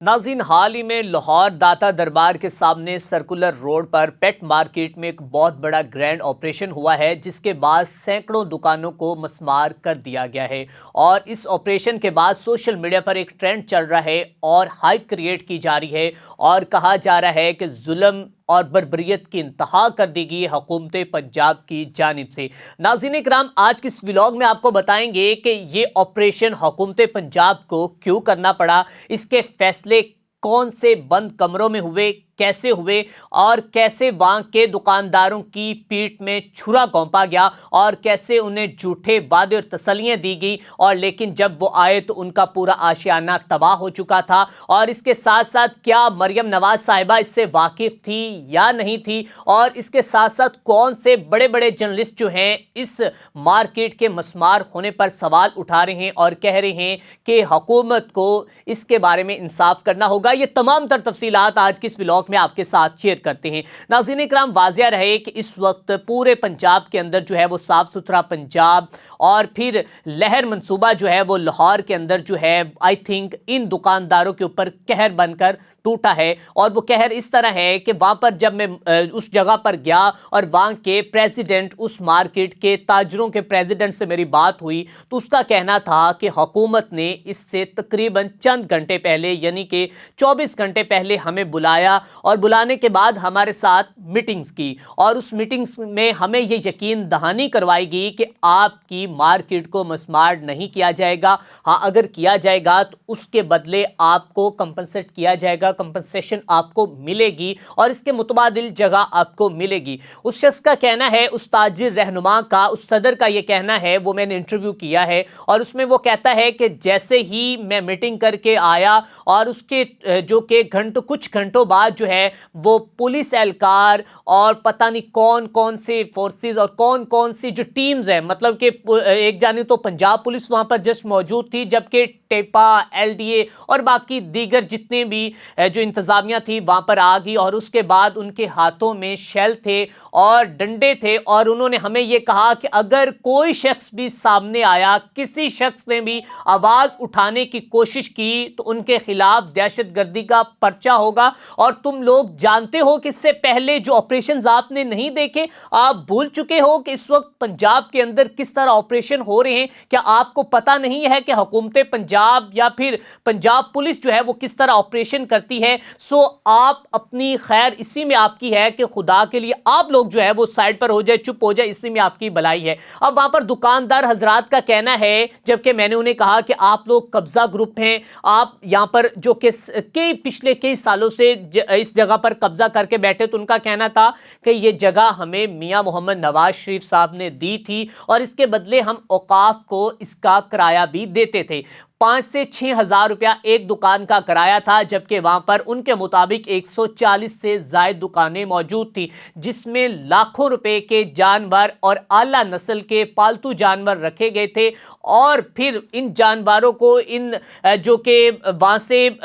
नाज़रीन, हाल ही में लाहौर दाता दरबार के सामने सर्कुलर रोड पर पेट मार्केट में एक बहुत बड़ा ग्रैंड ऑपरेशन हुआ है, जिसके बाद सैकड़ों दुकानों को मस्मार कर दिया गया है। और इस ऑपरेशन के बाद सोशल मीडिया पर एक ट्रेंड चल रहा है और हाइप क्रिएट की जा रही है और कहा जा रहा है कि जुल्म और बर्बरियत की इंतहा कर दी गई हुकूमत पंजाब की जानिब से। नाज़रीन इकराम, आज की इस व्लॉग में आपको बताएंगे कि ये ऑपरेशन हुकूमत पंजाब को क्यों करना पड़ा, इसके फैसले कौन से बंद कमरों में हुए, कैसे हुए और कैसे वहां के दुकानदारों की पीठ में छुरा घोंपा गया और कैसे उन्हें झूठे वादे और तसल्लियां दी गई, और लेकिन जब वो आए तो उनका पूरा आशियाना तबाह हो चुका था। और इसके साथ साथ क्या मरियम नवाज साहिबा इससे वाकिफ थी या नहीं थी, और इसके साथ साथ कौन से बड़े बड़े जर्नलिस्ट जो हैं इस मार्केट के मस्मार होने पर सवाल उठा रहे हैं और कह रहे हैं कि हुकूमत को इसके बारे में इंसाफ करना होगा। ये तमाम तर तफसीलात आज की इस व्लॉग में आपके साथ शेयर करते हैं। नाज़रीन इकराम, वाज़िया रहे कि इस वक्त पूरे पंजाब के अंदर जो है वो साफ सुथरा पंजाब और फिर लहर मंसूबा जो है वो लाहौर के अंदर जो है आई थिंक इन दुकानदारों के ऊपर कहर बनकर टूटा है। और वो कहर इस तरह है कि वहां पर जब मैं उस जगह पर गया और वहां के प्रेसिडेंट, उस मार्केट के ताजरों के प्रेसिडेंट से मेरी बात हुई तो उसका कहना था कि हुकूमत ने इससे तकरीबन चंद घंटे पहले यानी कि 24 घंटे पहले हमें बुलाया और बुलाने के बाद हमारे साथ मीटिंग्स की, और उस मीटिंग्स में हमें ये यकीन दहानी करवाई गई कि आपकी मार्केट को मस्मार नहीं किया जाएगा। हाँ, अगर किया जाएगा तो उसके बदले आपको कंपनसेट किया जाएगा, कंपनसेशन आपको मिलेगी और इसके मुतबादिल जगह आपको मिलेगी। उस शख्स का कहना है, उस ताजिर रहनुमा का, उस सदर का ये कहना है, वो मैंने इंटरव्यू किया है और उसमें वो कहता है कि जैसे ही मैं मीटिंग करके आया और उसके जो कि कुछ घंटों बाद जो है वो पुलिस एहलकार और पता नहीं कौन कौन से फोर्सेस और कौन कौन सी जो टीम्स हैं, मतलब कि एक जानी तो पंजाब पुलिस वहां पर जस्ट मौजूद थी, जबकि टेपा, एलडीए और बाकी दीगर जितने भी जो इंतजामिया थी वहां पर आ गई। और उसके बाद उनके हाथों में शेल थे और डंडे थे और उन्होंने हमें यह कहा कि अगर कोई शख्स भी सामने आया, किसी शख्स ने भी आवाज उठाने की कोशिश की तो उनके खिलाफ दहशतगर्दी का पर्चा होगा। और तुम लोग जानते हो कि इससे पहले जो ऑपरेशंस आपने नहीं देखे, आप भूल चुके हो कि इस वक्त पंजाब के अंदर किस तरह ऑपरेशन हो रहे हैं। क्या आपको पता नहीं है कि हुकूमत पंजाब या फिर पंजाब पुलिस जो है वो किस तरह ऑपरेशन करती है? सो आप अपनी खैर इसी में आपकी है कि खुदा के लिए आप लोग जो है वो साइड पर हो जाए, चुप हो जाए, इसी में आपकी भलाई है। अब वहां पर दुकानदार हजरात का कहना है, जबकि मैंने उन्हें कहा कि आप लोग कब्जा ग्रुप हैं, आप यहां पर जो कि पिछले कई सालों से इस जगह पर कब्जा करके बैठे, तो उनका कहना था कि ये जगह हमें मियां मोहम्मद नवाज शरीफ साहब ने दी थी और इसके बदले हम औकाफ को इसका किराया भी देते थे। 5 से 6 हजार रुपया एक दुकान का किराया था, जबकि वहां पर उनके मुताबिक 140 से ज्यादा दुकानें मौजूद थी, जिसमें लाखों रुपए के जानवर और आला नस्ल के पालतू जानवर रखे गए थे। और फिर इन जानवरों को इन जो कि वहां से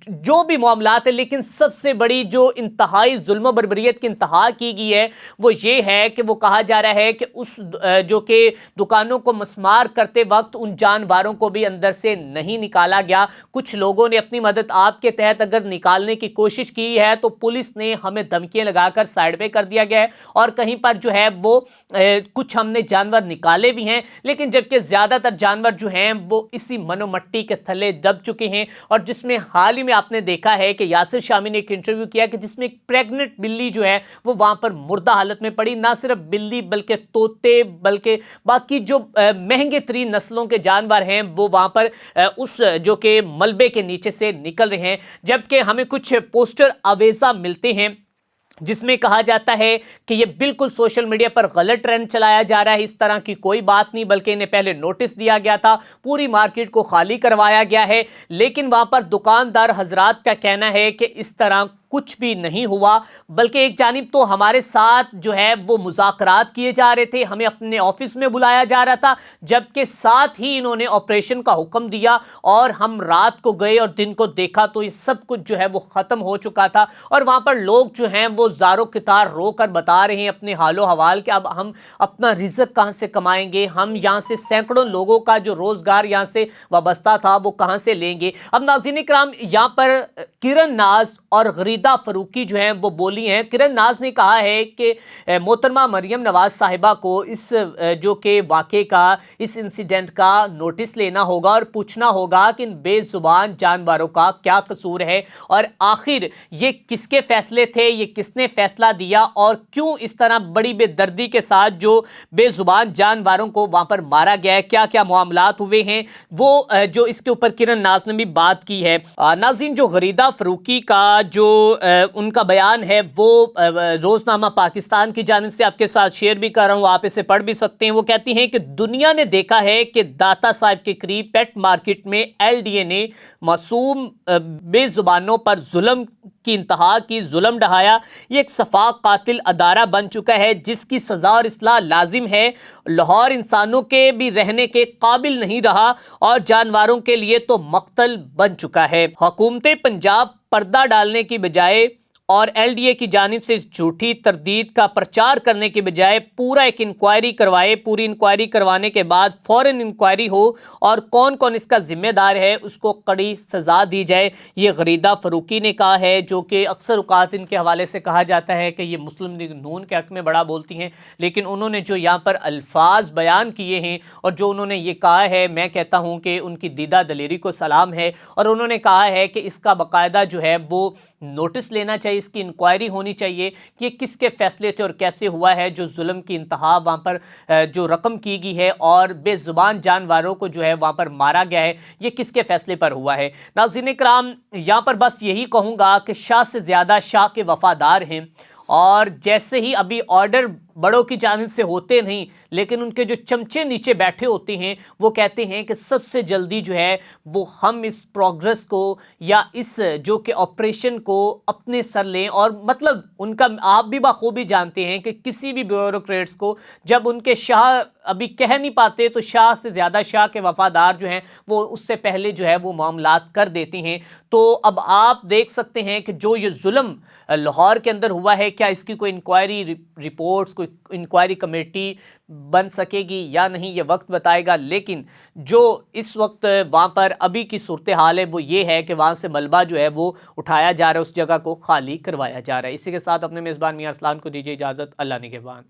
जो भी मामलात है, लेकिन सबसे बड़ी जो इंतहाई जुल्म बर्बरियत की इंतहा की गई है वो ये है कि वो कहा जा रहा है कि उस जो कि दुकानों को मस्मार करते वक्त उन जानवरों को भी अंदर से नहीं निकाला गया। कुछ लोगों ने अपनी मदद आपके तहत अगर निकालने की कोशिश की है तो पुलिस ने हमें धमकियां लगाकर साइड पे कर दिया गया है, और कहीं पर जो है वो कुछ हमने जानवर निकाले भी हैं, लेकिन जबकि ज्यादातर जानवर जो हैं वो इसी मनोमट्टी के थले दब चुके हैं। और जिसमें हाल ही में आपने देखा है कि यासिर शामी ने एक इंटरव्यू किया कि जिसमें एक प्रेग्नेंट बिल्ली जो है वो वहां पर मुर्दा हालत में पड़ी। ना सिर्फ बिल्ली बल्कि तोते, बल्कि बाकी जो महंगे तरीन नस्लों के जानवर हैं वो वहां पर उस जो कि मलबे के नीचे से निकल रहे हैं। जबकि हमें कुछ पोस्टर अवेजा मिलते हैं जिसमें कहा जाता है कि ये बिल्कुल सोशल मीडिया पर गलत ट्रेंड चलाया जा रहा है, इस तरह की कोई बात नहीं, बल्कि इन्हें पहले नोटिस दिया गया था, पूरी मार्केट को खाली करवाया गया है। लेकिन वहां पर दुकानदार हजरात का कहना है कि इस तरह कुछ भी नहीं हुआ, बल्कि एक जानिब तो हमारे साथ जो है वो मुज़ाकरात किए जा रहे थे, हमें अपने ऑफिस में बुलाया जा रहा था, जबकि साथ ही इन्होंने ऑपरेशन का हुक्म दिया और हम रात को गए और दिन को देखा तो ये सब कुछ जो है वो ख़त्म हो चुका था। और वहाँ पर लोग जो हैं वो ज़ारो कितार रो कर बता रहे हैं अपने हालो हवाल कि अब हम अपना रिज़्क कहाँ से कमाएंगे, हम यहाँ से सैकड़ों लोगों का जो रोज़गार यहाँ से वाबस्ता था वो कहाँ से लेंगे। अब नाज़रीन इकराम, यहाँ पर किरण नाज और गरीदा फरूकी जो हैं वो बोली हैं। किरण नाज ने कहा है कि मोहतरमा मरियम नवाज साहिबा को इस जो कि वाक़े का, इस इंसिडेंट का नोटिस लेना होगा और पूछना होगा कि इन बेजुबान जानवरों का क्या कसूर है और आखिर ये किसके फैसले थे, ये किसने फैसला दिया और क्यों इस तरह बड़ी बेदर्दी के साथ जो बेजुबान जानवरों को वहां पर मारा गया है, क्या क्या मामलात हुए हैं, वो जो इसके ऊपर किरण नाज ने भी बात की है। नाज़रीन, जो गरीदा फरूकी का जो उनका बयान है वो रोजनामा पाकिस्तान की जानिब से आपके साथ शेयर भी कर रहा हूँ, आप इसे पढ़ भी सकते हैं। वो कहती हैं कि दुनिया ने देखा है कि दाता साहब के करीब पेट मार्केट में LDA ने मासूम बेजुबानों पर जुल्म की इंतहा की, जुल्म ढहाया। ये एक सफाक कातिल अदारा बन चुका है जिसकी सजा और इस्लाह लाजिम है। लाहौर इंसानों के भी रहने के काबिल नहीं रहा और जानवरों के लिए तो मक्तल बन चुका है। हुकूमत पंजाब पर्दा डालने की बजाय और LDA की जानिब से इस झूठी तरदीद का प्रचार करने के बजाय पूरा एक इंक्वायरी करवाए, पूरी इंक्वायरी करवाने के बाद फौरन इंक्वायरी हो और कौन कौन इसका जिम्मेदार है उसको कड़ी सज़ा दी जाए। ये गरीदा फरूकी ने कहा है, जो कि अक्सर औक़ात इनके हवाले से कहा जाता है कि ये मुस्लिम लीग नून के हक़ में बड़ा बोलती हैं, लेकिन उन्होंने जो यहाँ पर अल्फाज बयान किए हैं और जो उन्होंने ये कहा है, मैं कहता हूँ कि उनकी दीदा दलेरी को सलाम है। और उन्होंने कहा है कि इसका बाकायदा जो है वो नोटिस लेना चाहिए, इसकी इंक्वायरी होनी चाहिए कि किसके फैसले थे और कैसे हुआ है जो जुल्म की इंतहा वहाँ पर जो रकम की गई है और बेजुबान जानवरों को जो है वहाँ पर मारा गया है, ये किसके फैसले पर हुआ है। नाज़रीन इकराम, यहाँ पर बस यही कहूँगा कि शाह से ज़्यादा शाह के वफ़ादार हैं और जैसे ही अभी ऑर्डर बड़ों की जानिब से होते नहीं, लेकिन उनके जो चमचे नीचे बैठे होते हैं वो कहते हैं कि सबसे जल्दी जो है वो हम इस प्रोग्रेस को या इस जो कि ऑपरेशन को अपने सर लें। और मतलब उनका आप भी बखूबी जानते हैं कि किसी भी ब्यूरोक्रेट्स को जब उनके शाह अभी कह नहीं पाते तो शाह से ज़्यादा शाह के वफ़ादार जो हैं वो उससे पहले जो है वो मामलात कर देते हैं। तो अब आप देख सकते हैं कि जो ये जुल्म लाहौर के अंदर हुआ है, क्या इसकी कोई इंक्वायरी रिपोर्ट्स, कोई इंक्वायरी कमेटी बन सकेगी या नहीं, ये वक्त बताएगा। लेकिन जो इस वक्त वहाँ पर अभी की सूरत हाल है वो ये है कि वहाँ से मलबा जो है वो उठाया जा रहा है, उस जगह को खाली करवाया जा रहा है। इसी के साथ अपने मेज़बान मियां अरसलान को दीजिए इजाज़त। अल्लाह निगहबान।